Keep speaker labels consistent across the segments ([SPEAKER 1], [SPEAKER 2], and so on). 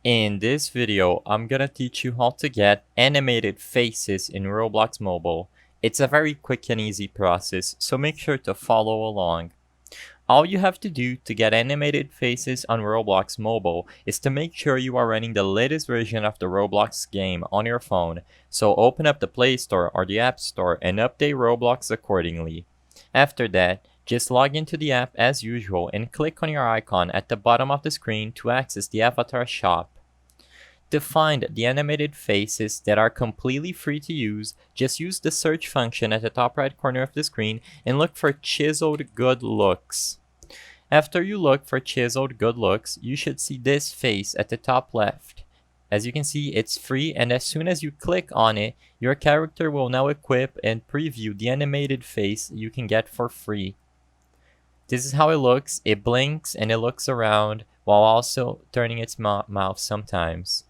[SPEAKER 1] In this video, I'm gonna teach you how to get animated faces in Roblox Mobile. It's a very quick and easy process, so make sure to follow along. All you have to do to get animated faces on Roblox Mobile is to make sure you are running the latest version of the Roblox game on your phone. So open up the Play Store or the App Store and update Roblox accordingly. After that, just log into the app as usual and click on your icon at the bottom of the screen to access the avatar shop. To find the animated faces that are completely free to use, just use the search function at the top right corner of the screen and look for chiseled good looks. After you look for chiseled good looks, you should see this face at the top left. As you can see, it's free, and as soon as you click on it, your character will now equip and preview the animated face you can get for free. This is how it looks. It blinks and it looks around while also turning its mouth sometimes.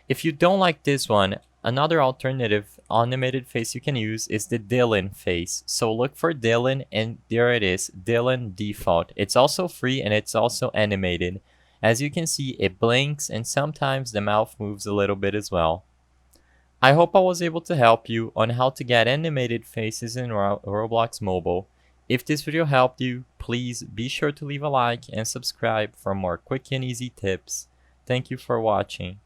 [SPEAKER 1] If you don't like this one, another alternative animated face you can use is the Dylan face. So look for Dylan, and there it is, Dylan default. It's also free and it's also animated. As you can see, it blinks and sometimes the mouth moves a little bit as well. I hope I was able to help you on how to get animated faces in Roblox Mobile. If this video helped you, please be sure to leave a like and subscribe for more quick and easy tips. Thank you for watching.